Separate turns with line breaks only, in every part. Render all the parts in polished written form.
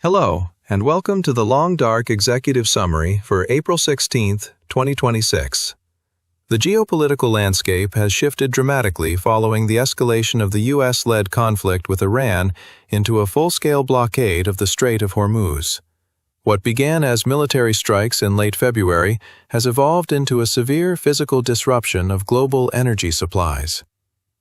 Hello, and welcome to the Long Dark Executive Summary for April 16, 2026. The geopolitical landscape has shifted dramatically following the escalation of the U.S.-led conflict with Iran into a full-scale blockade of the Strait of Hormuz. What began as military strikes in late February has evolved into a severe physical disruption of global energy supplies.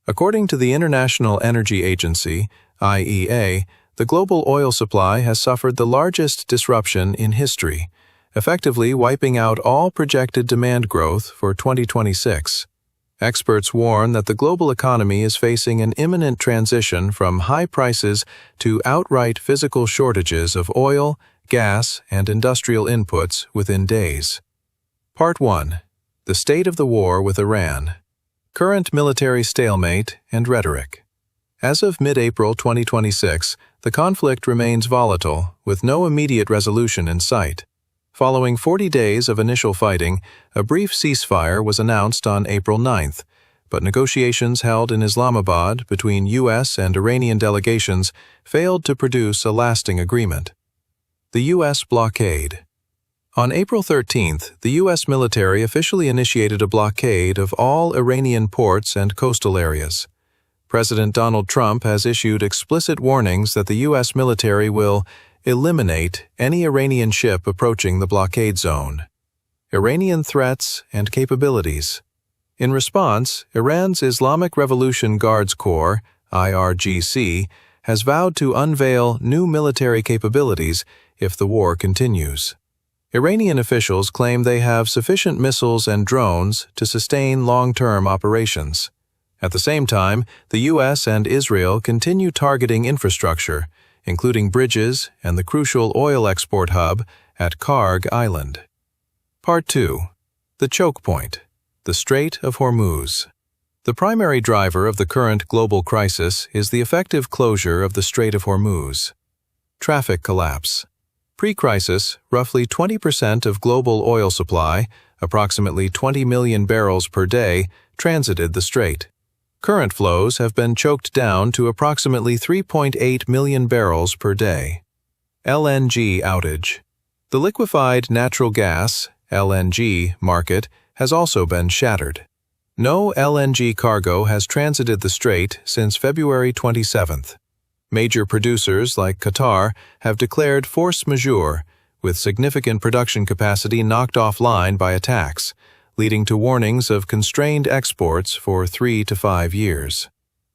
According to the International Energy Agency, IEA, the global oil supply has suffered the largest disruption in history, effectively wiping out all projected demand growth for 2026. Experts warn that the global economy is facing an imminent transition from high prices to outright physical shortages of oil, gas, and industrial inputs within days. Part 1. The State of the War with Iran. Current military stalemate and rhetoric. As of mid-April 2026, the conflict remains volatile, with no immediate resolution in sight. Following 40 days of initial fighting, a brief ceasefire was announced on April 9th, but negotiations held in Islamabad between U.S. and Iranian delegations failed to produce a lasting agreement. The U.S. blockade. On April 13th, the U.S. military officially initiated a blockade of all Iranian ports and coastal areas. President Donald Trump has issued explicit warnings that the U.S. military will eliminate any Iranian ship approaching the blockade zone. Iranian threats and capabilities. In response, Iran's Islamic Revolution Guards Corps, IRGC, has vowed to unveil new military capabilities if the war continues. Iranian officials claim they have sufficient missiles and drones to sustain long-term operations. At the same time, the U.S. and Israel continue targeting infrastructure, including bridges and the crucial oil export hub at Kharg Island. Part 2. The Choke Point. The Strait of Hormuz. The primary driver of the current global crisis is the effective closure of the Strait of Hormuz. Traffic collapse. Pre-crisis, roughly 20% of global oil supply, approximately 20 million barrels per day, transited the strait. Current flows have been choked down to approximately 3.8 million barrels per day. LNG outage. The liquefied natural gas (LNG) market has also been shattered. No LNG cargo has transited the strait since February 27th. Major producers like Qatar have declared force majeure, with significant production capacity knocked offline by attacks, leading to warnings of constrained exports for 3 to 5 years.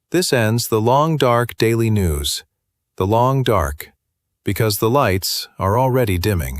This ends the Long Dark Daily News. The Long Dark, because the lights are already dimming.